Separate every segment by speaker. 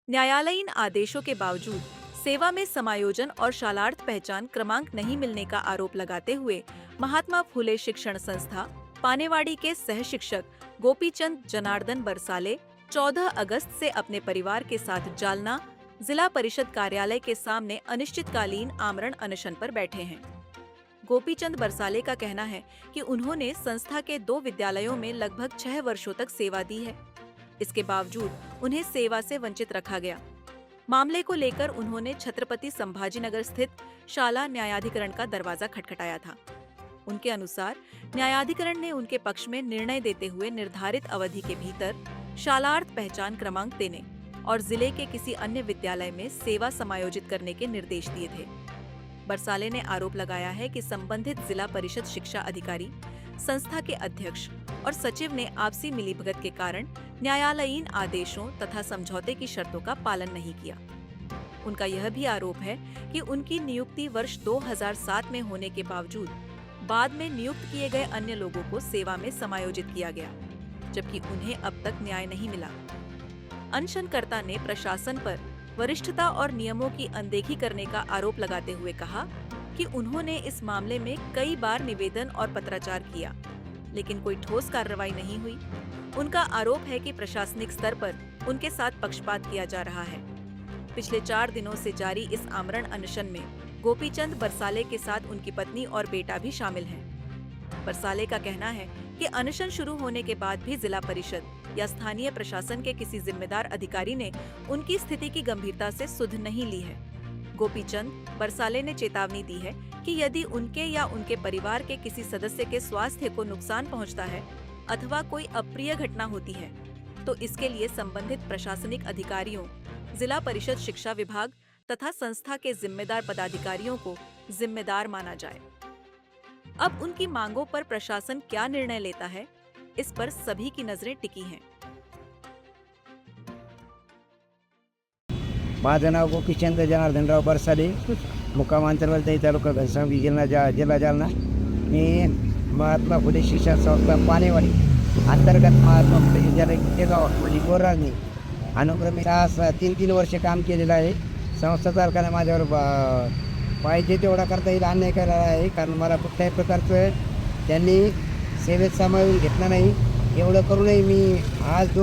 Speaker 1: न्यायालयीन आदेशों के बावजूद सेवा में समायोजन और शालार्थ पहचान क्रमांक नहीं मिलने का आरोप लगाते हुए महात्मा फुले शिक्षण संस्था पानेवाड़ी के सह शिक्षक गोपीचंद जनार्दन बरसाले 14 अगस्त से अपने परिवार के साथ जालना जिला परिषद कार्यालय के सामने अनिश्चितकालीन आमरण अनशन पर बैठे हैं। गोपीचंद बरसाले का कहना है कि उन्होंने संस्था के 2 विद्यालयों में लगभग 6 वर्षों तक सेवा दी है। इसके बावजूद उन्हें सेवा से वंचित रखा गया। मामले को लेकर उन्होंने छत्रपति संभाजीनगर स्थित शाला न्यायाधिकरण का दरवाजा खटखटाया था। उनके अनुसार न्यायाधिकरण ने उनके पक्ष में निर्णय देते हुए निर्धारित अवधि के भीतर शालार्थ पहचान क्रमांक देने और जिले के किसी अन्य विद्यालय में सेवा समायोजित करने के निर्देश दिए थे। बरसाले ने आरोप लगाया है कि संबंधित जिला परिषद शिक्षा अधिकारी, संस्था के अध्यक्ष और सचिव ने आपसी मिलीभगत के कारण न्यायालयीन आदेशों तथा समझौते की शर्तों का पालन नहीं किया। उनका यह भी आरोप है कि उनकी नियुक्ति वर्ष 2007 में होने के बावजूद बाद में नियुक्त किए गए अन्य लोगों को सेवा में समायोजित किया गया, जबकि उन्हें अब तक न्याय नहीं मिला। अनशनकर्ता ने प्रशासन पर वरिष्ठता और नियमों की अनदेखी करने का आरोप लगाते हुए कहा कि उन्होंने इस मामले में कई बार निवेदन और पत्राचार किया, लेकिन कोई ठोस कार्रवाई नहीं हुई। उनका आरोप है कि प्रशासनिक स्तर पर उनके साथ पक्षपात किया जा रहा है। पिछले 4 दिनों से जारी इस आमरण अनशन में गोपीचंद बरसाले के साथ उनकी पत्नी और बेटा भी शामिल हैं। बरसाले का कहना है कि अनशन शुरू होने के बाद भी जिला परिषद या स्थानीय प्रशासन के किसी जिम्मेदार अधिकारी ने उनकी स्थिति की गंभीरता से सुध नहीं ली है। गोपीचंद बरसाले ने चेतावनी दी है कि यदि उनके या उनके परिवार के किसी सदस्य के स्वास्थ्य को नुकसान पहुंचता है अथवा कोई अप्रिय घटना होती है तो इसके लिए संबंधित प्रशासनिक अधिकारियों, जिला परिषद शिक्षा विभाग तथा संस्था के जिम्मेदार पदाधिकारियों को जिम्मेदार माना जाए। अब उनकी मांगों पर प्रशासन क्या निर्णय लेता है, इस पर सभी की नजरें टिकी हैं।
Speaker 2: माझं नाव गोपीचंद जनार्दनराव बरसाले, मुक्काम अंतर्गत तालुका घनसावंगी जिल्हा जालना। मी महात्मा फुले शिक्षण संस्था पानेवाडी अंतर्गत महात्मा फुले विद्यालय गाव म्हणजे गोरांनी अनुक्रमे 3 वर्ष काम केलेलं आहे। संस्था चालकाने माझ्यावर पाहिजे तेवढा करता येईल अन्याय केलेला आहे, कारण मला कुठल्याही प्रकारचं त्यांनी सेवेत सामावून घेतलं नाही। एवढं करूनही मी आज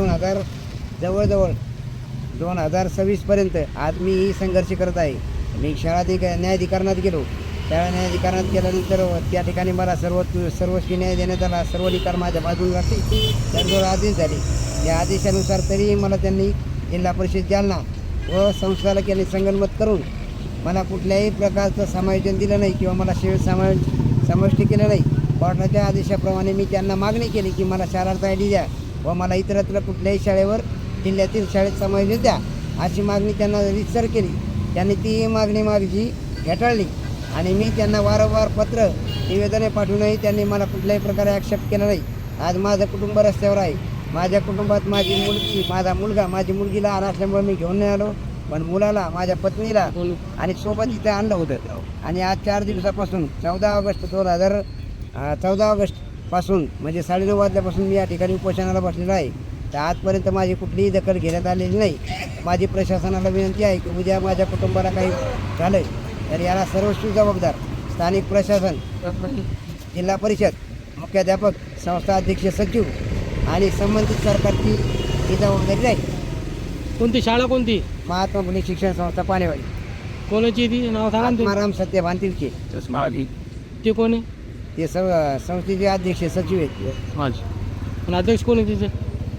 Speaker 2: जवळजवळ 2026पर्यंत आज मी ही संघर्ष करत आहे। मी न्यायाधिकरणात गेलो, त्या न्यायाधिकरणात गेल्यानंतर त्या ठिकाणी मला सर्वस्वी न्याय देण्यात आला। सर्व निकाल माझ्या बाजूला लागले, त्यावर आदेश झाले। या आदेशानुसार तरी मला त्यांनी जिल्हा परिषद जालना व संचालकांनी संगनमत करून मला कुठल्याही प्रकारचं समायोजन दिलं नाही किंवा मला सेवेत समाविष्ट केलं नाही। कोर्टाच्या आदेशाप्रमाणे मी त्यांना मागणी केली की मला शालार्थ ID द्या व मला इतरत्र कुठल्याही शाळेवर जिल्ह्यातील शाळेत समायोजन द्या, अशी मागणी त्यांना रीतसर केली। त्यांनी ती मागणी माझी फेटाळली आणि मी त्यांना वारंवार पत्र निवेदने पाठवूनही त्यांनी मला कुठल्याही प्रकारे ॲक्सेप्ट केलं नाही। आज माझं कुटुंब रस्त्यावर आहे। माझ्या कुटुंबात माझी मुलगी, माझा मुलगा, माझी मुलगी लहान असल्यामुळे मी घेऊन नाही आलो, पण मुलाला, माझ्या पत्नीला आणि सोबत इथे आणलं होतं। आणि आज 4 दिवसापासून 14 ऑगस्टपासून म्हणजे 9:30 वाजल्यापासून मी या ठिकाणी उपोषणाला बसलेलो आहे। तर आजपर्यंत माझी कुठलीही दखल घेण्यात आलेली नाही। माझी प्रशासनाला विनंती आहे की उद्या माझ्या कुटुंबाला काही झालं तर याला सर्वस्वी जबाबदार स्थानिक प्रशासन, जिल्हा परिषद, मुख्याध्यापक, संस्था अध्यक्ष, सचिव आणि संबंधित सरकारची ही जबाबदारी राहील।
Speaker 3: कोणती शाळा कोणती?
Speaker 2: महात्मा फुले शिक्षण संस्था पानेवाडी।
Speaker 3: कोणाची ती नाव सांगा ना
Speaker 2: आत्माराम सत्यभान तिलके,
Speaker 3: ते कोण आहे?
Speaker 2: ते संस्थेचे अध्यक्ष, सचिव आहेत।
Speaker 3: अच्छा, पण अध्यक्ष कोण आहे तिचे?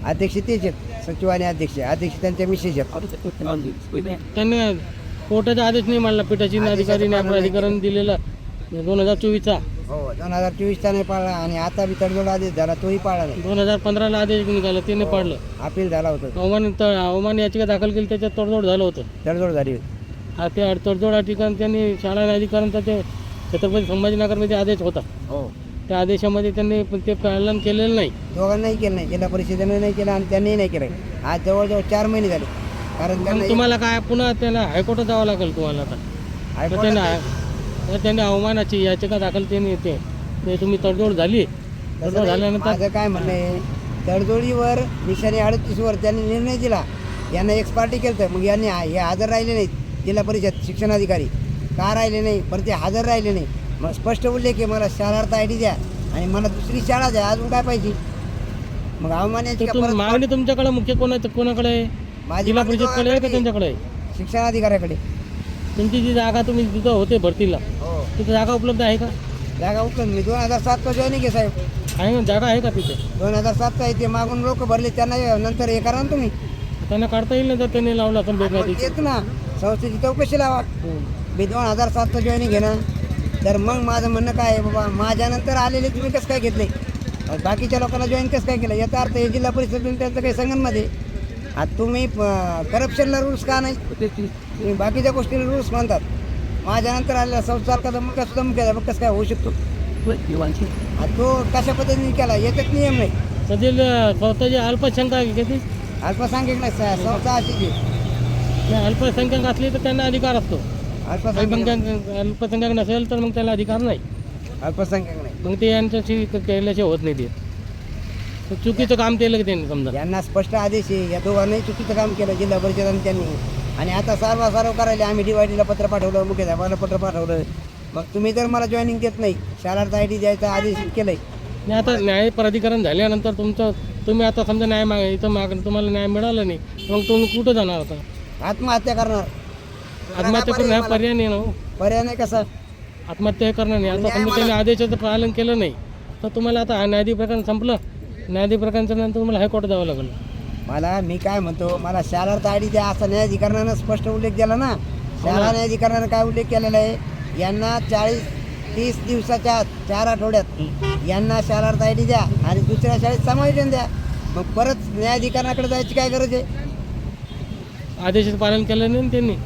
Speaker 2: अध्यक्ष तेच आहेत, सचिव आणि अध्यक्ष त्यांच्या मिसेस आहेत।
Speaker 3: त्यांनी कोर्टाचा आदेश नाही मानला, पीठाची अधिकारीने अधिकाऱ्यांनी दिलेला 2024चा।
Speaker 2: हो, 2024चा नाही पाळला आणि आता बी तडजोड आदेश झाला तोही पाळला नाही।
Speaker 3: 2015ला आदेश निघाला, ते नाही पाडलं।
Speaker 2: अपील झाला होता,
Speaker 3: अवमान याचिका दाखल केली, त्याच्यात तडजोड झालं होतं।
Speaker 2: तडजोड झाली होती।
Speaker 3: हा, ते तडजोड ठिकाणी त्यांनी शाळा न्यायाधिकरणाचा ते छत्रपती संभाजीनगरमध्ये आदेश होता।
Speaker 2: हो,
Speaker 3: त्या आदेशामध्ये त्यांनी ते पालन केलेलं नाही।
Speaker 2: दोघांनाही केलं नाही, जिल्हा परिषदेने नाही केलं आणि त्यांनीही नाही केलं। आज जवळजवळ 4 महिने झाले, कारण
Speaker 3: पण तुम्हाला काय पुन्हा त्यांना हायकोर्टात जावं लागेल तुम्हाला आता। त्यांनी अवमानाची याचिका दाखल केली, ते तुम्ही तडजोड झाली, तडजोड झाल्यानंतर
Speaker 2: माझं काय म्हणणं आहे, तडजोडीवर निशाणी 38 वर त्यांनी निर्णय दिला यांना एक्सपार्टी केलं तर मग यांनी हे हजर राहिले नाहीत जिल्हा परिषद शिक्षणाधिकारी का राहिले नाही पण ते हजर राहिले नाही. मग स्पष्ट उल्लेख आहे मला शाळार्थ आय डी द्या आणि मला दुसरी शाळा द्या अजून काय पाहिजे. मग अवमान्याची का परत
Speaker 3: मागणी तुमच्याकडे मुख्य कोणाकडे आहे?
Speaker 2: माझी
Speaker 3: जिल्हा
Speaker 2: मागणी
Speaker 3: परिषदकडे आहे का
Speaker 2: कोणाकडे?
Speaker 3: त्यांच्याकडे आहे?
Speaker 2: शिक्षणाधिकाऱ्याकडे.
Speaker 3: तुमची जी जागा तुम्ही तिथं होते भरतीला
Speaker 2: हो
Speaker 3: तिथं जागा उपलब्ध आहे का?
Speaker 2: जागा उपलब्ध मी 2007चा जॉईनिंग आहे साहेब.
Speaker 3: आहे ना, जागा आहे का तिथे?
Speaker 2: 2007चा आहे ते मागून लोक भरले त्यांना नंतर हे करा ना तुम्ही.
Speaker 3: त्यांना काढता येईल ना जर त्यांनी लावला असेल बेकार तिथे.
Speaker 2: येत ना संस्थेची चौकशी लावा. मी 2007चा जॉईनिंग आहे ना तर मग माझं म्हणणं काय आहे बाबा माझ्यानंतर आलेले तुम्ही कसं काय घेतले बाकीच्या लोकांना जॉईन कसं काय केलं याचा अर्थ हे जिल्हा परिषद त्यांचं काही संगणमध्ये आता तुम्ही करप्शनला रूल्स का नाही तुम्ही बाकीच्या गोष्टीला रूल्स म्हणतात. माझ्यानंतर आलेला संस्थाचा धमका सुद्धा मुख्य मग कसं काय होऊ शकतो. आता तो कशा पद्धतीने केला याच्यात नियम नाही.
Speaker 3: सध्या स्वतःची अल्पसंख्याक आहे किती?
Speaker 2: अल्पसंख्याक नाही संस्था अशी
Speaker 3: अल्पसंख्याक असली तर त्यांना अधिकार असतो.
Speaker 2: अल्पसंख्याक
Speaker 3: अल्पसंख्याक नसेल तर मग त्याला अधिकार नाही.
Speaker 2: अल्पसंख्याक नाही.
Speaker 3: मग ते यांच्याशी केल्याशिवाय होत नाही ते. तर चुकीचं काम केलं की त्यांनी समजा.
Speaker 2: यांना स्पष्ट आदेश आहे या दोघांनाही चुकीचं काम केलं जिल्हा परिषदाने त्यांनी आणि आता सारवासारव करायला आम्ही DYDला पत्र पाठवलं मुख्याध्यापकाला पत्र पाठवलं. मग तुम्ही तर मला जॉईनिंग देत नाही शाळार्थ आय डी द्यायचा आदेश केलं आहे.
Speaker 3: आणि आता न्याय प्राधिकरण झाल्यानंतर तुम्ही आता समजा न्याय इथं तुम्हाला न्याय मिळाला नाही मग तुम्ही कुठं जाणार होता?
Speaker 2: आत्महत्या करणार.
Speaker 3: आत्महत्या करून हा पर्याय नाही ना हो.
Speaker 2: पर्याय नाही कसा
Speaker 3: आत्महत्या करणार नाही. आता समजा त्यांनी आदेशाचं पालन केलं नाही तर तुम्हाला आता न्यायाधी प्रकरण संपलं. न्यायाधी प्रकरणाच्या नंतर तुम्हाला हायकोर्टात जावं लागलं.
Speaker 2: मी काय म्हणतो मला शाळार्थ आय डी द्या असा न्यायाधिकरणानं स्पष्ट उल्लेख केला ना. शाळा न्यायाधिकरणानं काय उल्लेख केलेला आहे यांना 30 दिवसाच्या आत 4 आठवड्यात यांना शाळार्थ आय डी द्या आणि दुसऱ्या शाळेत समायोजन द्या. मग परत न्यायाधिकरणाकडे जायची काय गरज आहे.
Speaker 3: आदेशाचं पालन केलं नाही ना त्यांनी.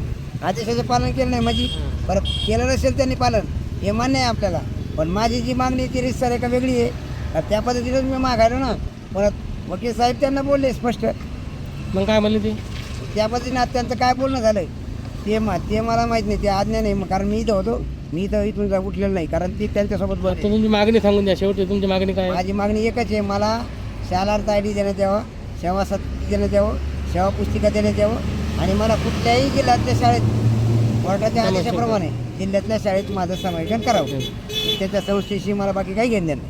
Speaker 2: आदेशाचं पालन केलं नाही म्हणजे परत केलं नसेल त्यांनी पालन हे मान्य आहे आपल्याला पण माझी जी मागणी ती रितसर आहे का वेगळी आहे त्या पद्धतीनेच मी मागायलो ना. परत वकील साहेब त्यांना बोलले स्पष्ट
Speaker 3: मग काय म्हणले ते
Speaker 2: त्या पद्धतीने आता त्यांचं काय बोलणं झालं ते मला माहीत नाही ते आज्ञा नाही कारण मी इथं होतो मी इथं इथून उठलेलं नाही कारण ती त्यांच्यासोबत बोलते.
Speaker 3: तुमची मागणी सांगून द्या शेवटी तुमची मागणी काय आहे?
Speaker 2: माझी मागणी एकच आहे मला शाळार्थ आय डी देण्यात यावं सेवा सत्ती देण्यात यावं सेवा पुस्तिका देण्यात यावं आणि मला कुठल्याही जिल्ह्यातल्या शाळेत कोर्टाच्या आदेशाप्रमाणे जिल्ह्यातल्या शाळेत माझं समायोजन करावं. त्याच्या संस्थेशी मला बाकी काही घेणं नाही.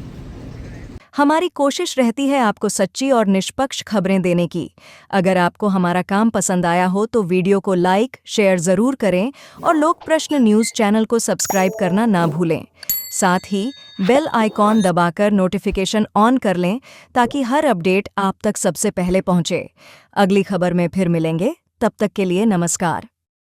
Speaker 1: हमारी कोशिश रहती है आपको सच्ची और निष्पक्ष खबरें देने की। अगर आपको हमारा काम पसंद आया हो तो वीडियो को लाइक शेयर ज़रूर करें और लोक प्रश्न न्यूज़ चैनल को सब्सक्राइब करना ना भूलें। साथ ही बेल आइकॉन दबाकर नोटिफिकेशन ऑन कर लें ताकि हर अपडेट आप तक सबसे पहले पहुंचे। अगली खबर में फिर मिलेंगे, तब तक के लिए नमस्कार।